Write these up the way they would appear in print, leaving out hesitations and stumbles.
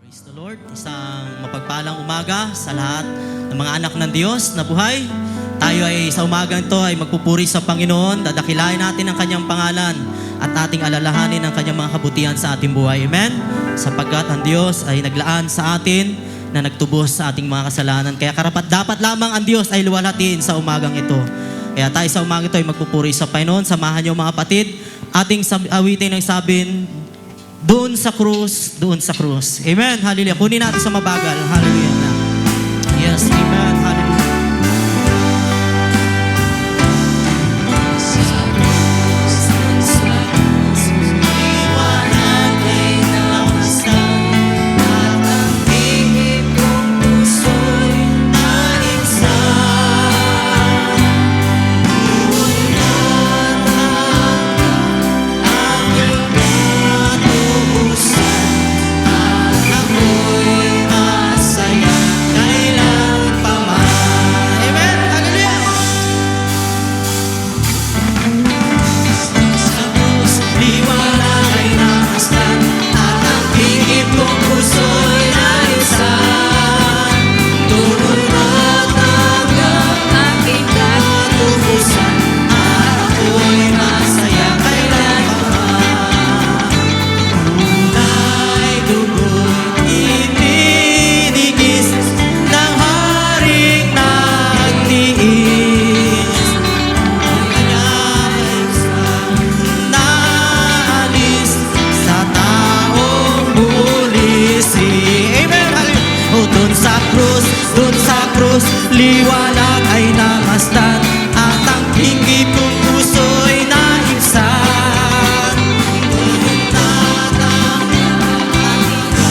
Praise the Lord. Isang mapagpalang umaga sa lahat ng mga anak ng Diyos na buhay. Tayo ay sa umagang ito ay magpupuri sa Panginoon. Dadakilain natin ang kanyang pangalan at ating alalahanin ang kanyang mga kabutihan sa ating buhay. Amen? Sapagkat ang Diyos ay naglaan sa atin na nagtubos sa ating mga kasalanan. Kaya karapat dapat lamang ang Diyos ay luwalhatiin sa umagang ito. Kaya tayo sa umagang ito ay magpupuri sa Panginoon. Samahan niyo mga kapatid. Ating awitin ng sabin, doon sa krus, doon sa krus. Amen. Hallelujah. Kunin natin sa mabagal. Hallelujah. Yes. Amen. Hallelujah. Liwanag ay namastan at ang hinggit kong puso'y naibsan.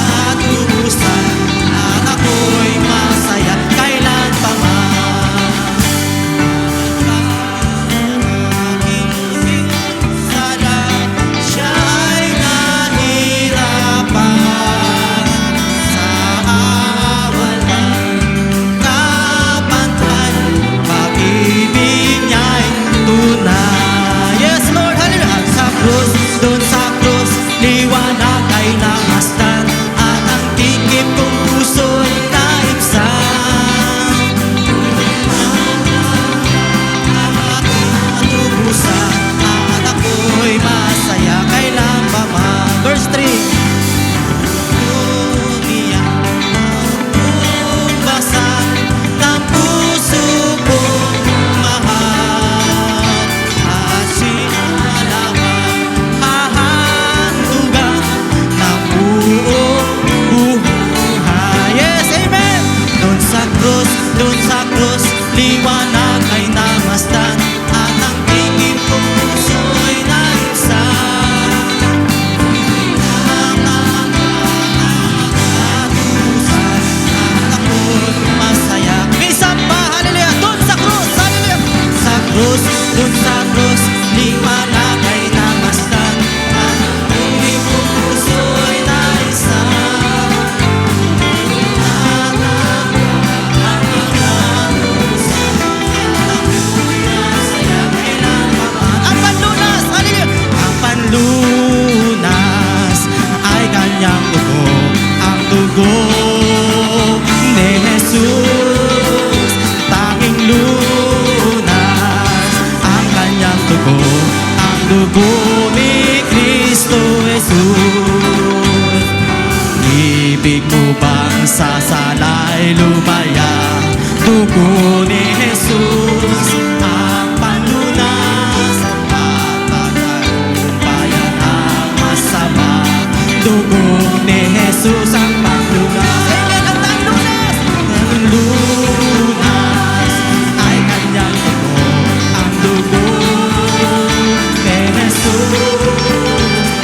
Natubusan at ako'y masaya kailan pa man. Sana siya'y nahirapan sa awal man. Pag-ibig niya'y tunay. Yes, Lord, hallelujah. Sa krus, doon sa krus, liwanag ay namastan at ang tikip kong puso'y naibsan. Natubusan at ako'y masaya kailan pa man. Verse 3. Doon sa krus, liwanag ay namastan at ang tingin kong puso'y naibsan. Natubusan at ako'y masaya. Minsan pa, hallelujah, doon sa krus, hallelujah. Sa krus, doon sa krus, liwanag ay namastan at ang tingin kong puso'y naibsan. Lunas ay kanyang dugo, ang dugo ni Jesus. Tanging lunas ang kanyang dugo, ang dugo ni Kristo Jesus. Ibig mo bang sasalay lumaya? Dugo ni Jesus ang panunas dugo ni Jesus ang paglunas. Amen, ang lunas. Ang lunas ay kanyang dugo, ang dugo ni Jesus.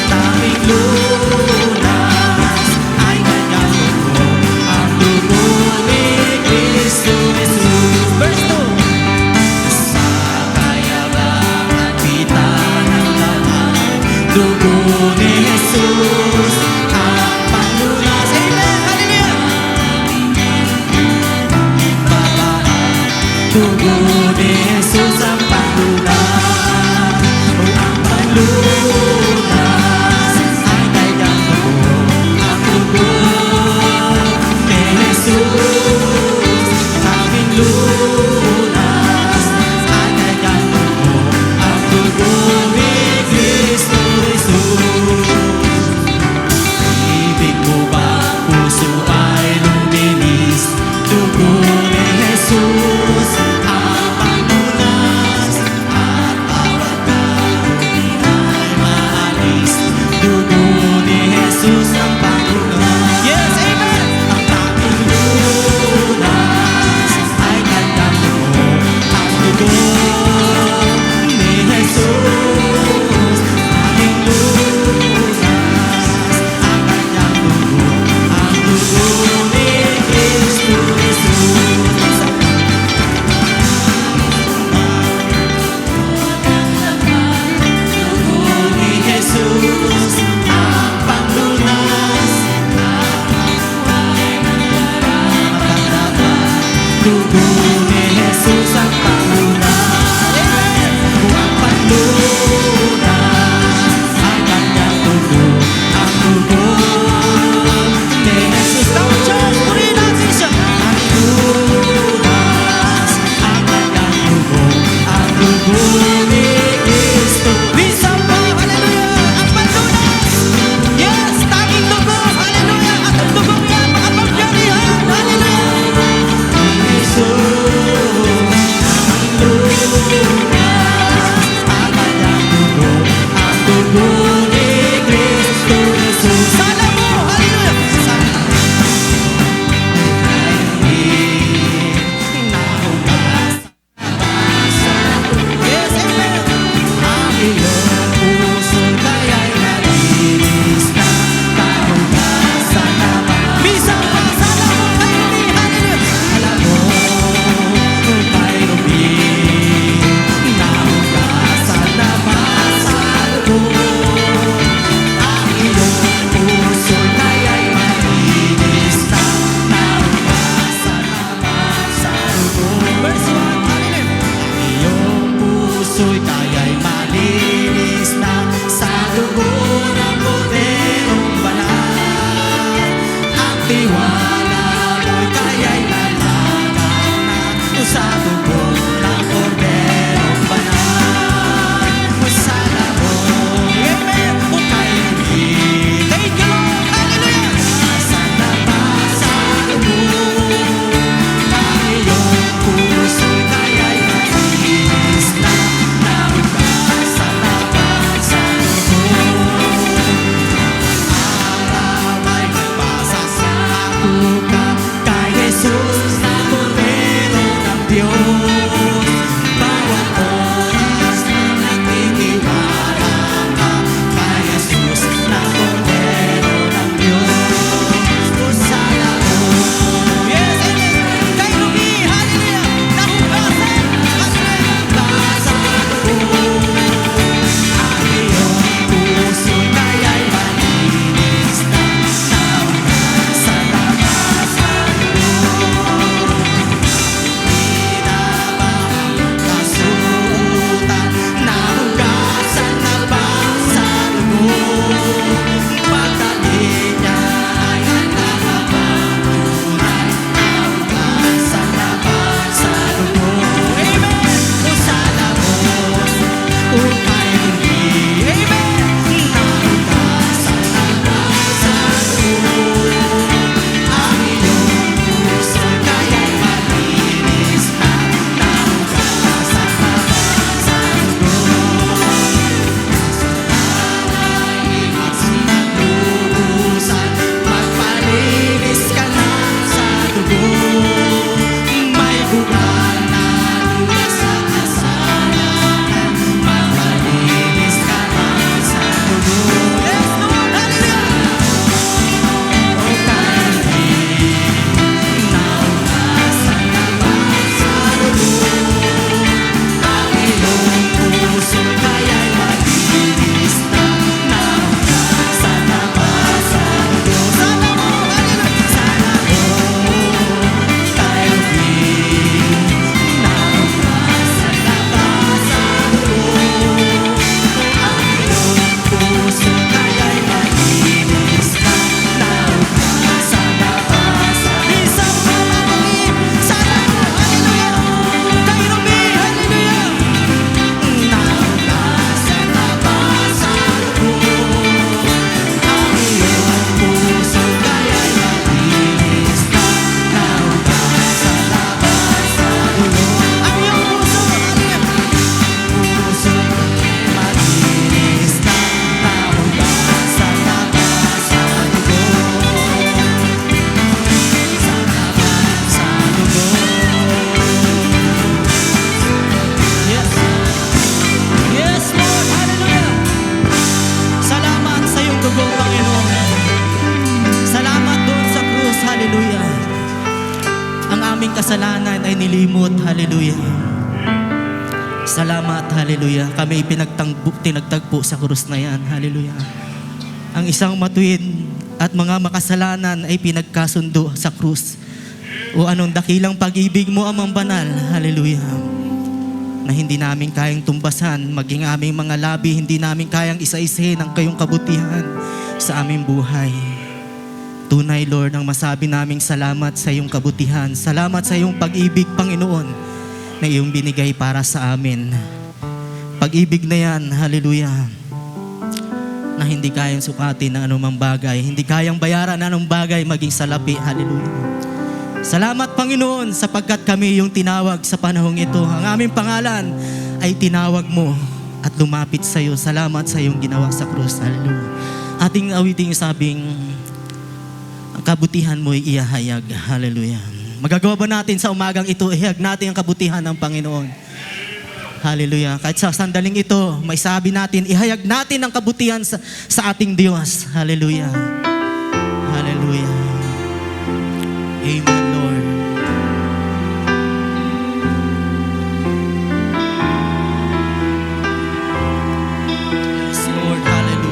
Tanging lunas ay kanyang dugo, ang dugo ni Kristo Jesus. Verse 2. Sa kayabangan kita ng laman, dugo ni Jesus ang panglunas. Jesus, aming lunas, at kanyang dugo, ang dugo ni Kristo Jesus. Ibig mo ba puso ay luminis, dugo ni Jesus ang panglunas, at bawat karugi ay maalis, dugo ni Jesus ang panglunas. Yes, amen! Ang tanging lunas ay kanyang dugo, ang dugo ni Jesus. Tanging lunas ang kanyang dugo, ang dugo ni Kristo Jesus. Dugo ni Jesus ang panglunas, dugo ni Jesus ang panglunas. Ang panglunas ang kanyang dugo, ang dugo ni Jesus. Tawag siya, purihin natin siya. Ang lunas ang kanyang dugo, ang dugo ni Kristo. Minsan pa, hallelujah, ang panglunas. Yes, tanging dugo, hallelujah, at ang dugo niya makapangyarihan, hallelujah. Jesus, ang lunas, ang kanyang dugo, ang dugo ni Kristo Jesus. Sana mo, hallelujah! Sana yes, amen! Ang iyong puso kaya'y malinis na kahugasan naman. Minsan pa, sana mo kayo ni hallelujah! Alam mo, kay Ruby, nahugasan naman sa dugo. Ang iyong puso kaya'y malinis na nahugasan naman sa dugo. Verse 1, hallelujah! Ang iyong puso'y kaya'y malinis na sa dugo ng Korderong banal. Ang tiwala mo'y kaya'y lalagak na sa dugo ng Korderong banal. Sana mo, amen, kung kaya'y hindi. Thank you, Lord, hallelujah! Sana ba sa dugo ang iyong puso'y kaya'y malinis na nahugasan naman sa dugo. Araw ay nagbasa sa tuka kay Jesus na Kordero ng Diyos. Bawat oras na nagtitiwala ka kay Jesus na Kordero ng Diyos. O sana mo, yes, amen, kay Ruby, hallelujah, nahugasan, hallelujah, sa dugo. Ang iyong puso'y kaya'y malinis na nahugasan naman sa kasalanan ay nilimot. Hallelujah. Salamat, hallelujah. Kami tinagtagpo sa krus na yan. Hallelujah. Ang isang matuwid at mga makasalanan ay pinagkasundo sa krus. O anong dakilang pag-ibig mo, Amang Banal. Hallelujah. Na hindi namin kayang tumbasan, maging aming mga labi, hindi namin kayang isa-isahin ang kayong kabutihan sa aming buhay. Tunay, Lord, ang masabi naming salamat sa iyong kabutihan. Salamat sa iyong pag-ibig, Panginoon, na iyong binigay para sa amin. Pag-ibig na yan, hallelujah, na hindi kayang sukatin ng anumang bagay, hindi kayang bayaran ng anong bagay maging salapi. Hallelujah. Salamat, Panginoon, sapagkat kami yung tinawag sa panahong ito. Ang aming pangalan ay tinawag mo at lumapit sa iyo. Salamat sa iyong ginawa sa krus. Hallelujah. Ating awiting sabing, ang kabutihan mo ay iyahayag. Hallelujah. Magagawa ba natin sa umagang ito, ihayag natin ang kabutihan ng Panginoon? Hallelujah. Kahit sa sandaling ito, may sabi natin, ihayag natin ang kabutihan sa ating Diyos. Hallelujah. Hallelujah. Amen, Lord. Yes, Lord. Hallelujah.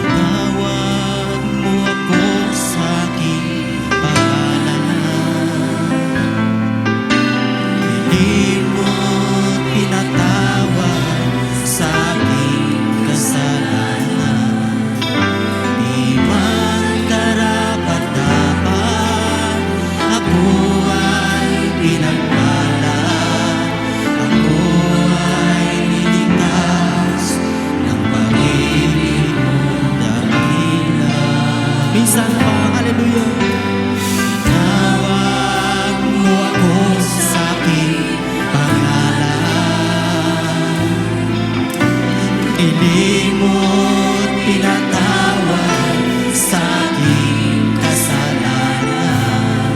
Tinawag mo ako sa aking pangalan. Nilimot, pinatawad sa aking kasalanan. Di man karapat-dapat, ako ay pinagpala. Ako ay niligtas ng pag-ibig mong dakila. Minsan pa, hallelujah. Tinawag mo ako sa aking pangalan. Nilimot, pinatawad sa aking kasalanan.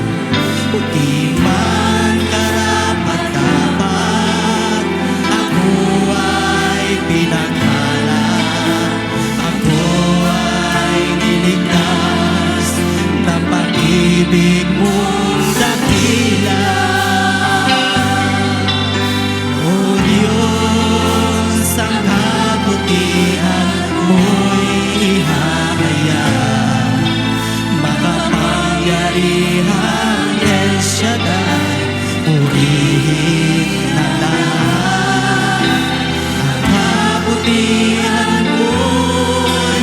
Di man karapat-dapat, ako ay pinagpala. Ako ay niligtas ng pag-ibig mong dakila. O Diyos, ang kabutihan mo'y ihahayag. Makapangyarihang El Shaddai, purihin ang lahat. Ang kabutihan mo'y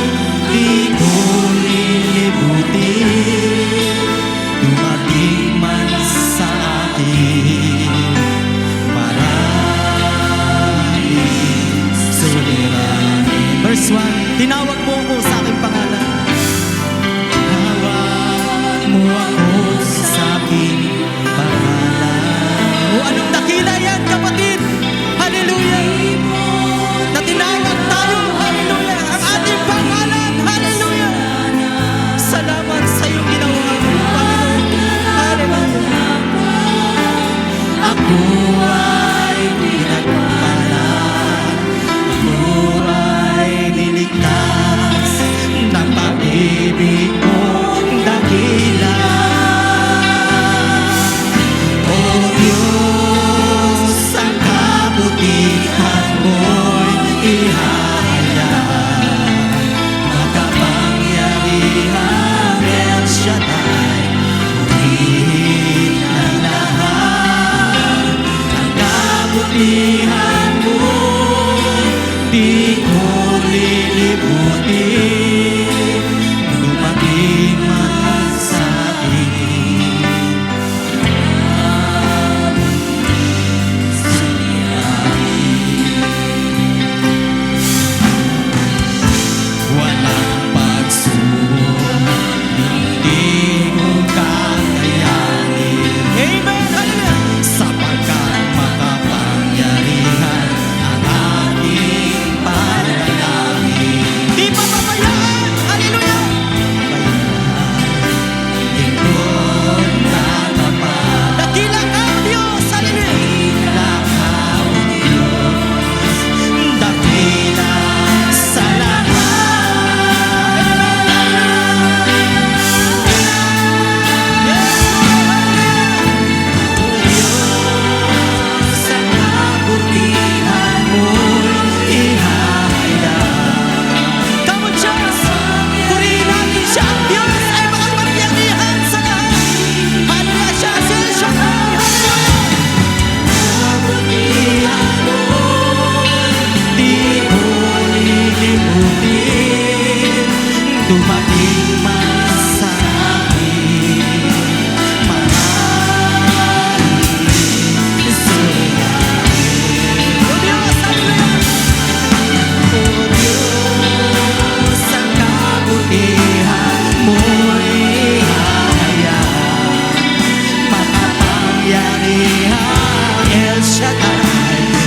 di ko lilibutin. Dumating man sa akin maraming suliranin. Verse 1, tinawag mo ako sa aking pangalan. Tinawag mo ako sa aking pangalan. O anong dakila yan, kapatid? Hallelujah. Na tinawag tayo, hallelujah, ang ating pangalan, hallelujah. Salamat sa iyong ginawa, Panginoon. Hallelujah. Ako ay pinagpala. Ako ay niligtas ng pag-ibig mong dakila. O Diyos, ang kabutihan mo'y ihahayag. Makapangyarihang El Shaddai, purihin ang lahat. Ang kabutihan mo, di ko lilibutin. Dumating man sa akin walang pagsubok, hindi mo kakayanin. Amen! Hallelujah! Sapagkat makapangyarihan ang ating panalangin. Di pa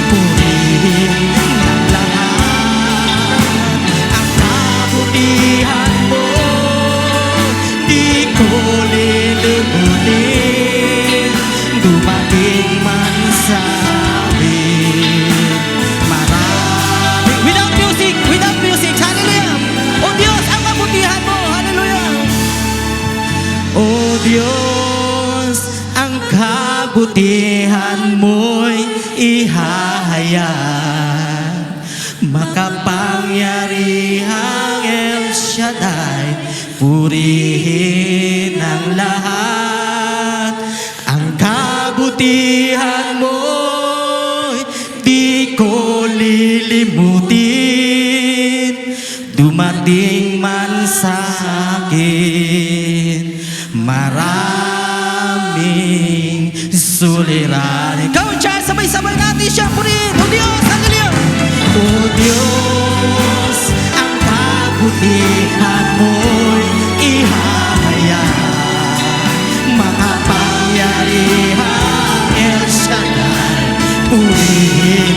purihin ng lahat. Ang kabutihan mo, di ko lilimutin. Dumating man sa amin maraming. Without music, hallelujah. O Diyos, ang kabutihan mo, hallelujah. O Diyos, ang kabutihan mo'y ihahayag. Makapangyarihang El Shaddai, purihin ang lahat. Ang kabutihan mo'y di ko lilimutin. Dumating man sa akin maraming suliranin. Come on, church, sabay-sabay natin siya purihin. O Diyos, hallelujah. O Diyos, ang kabutihan mo'y ihahayag. Makapangyarihang El Shaddai, purihin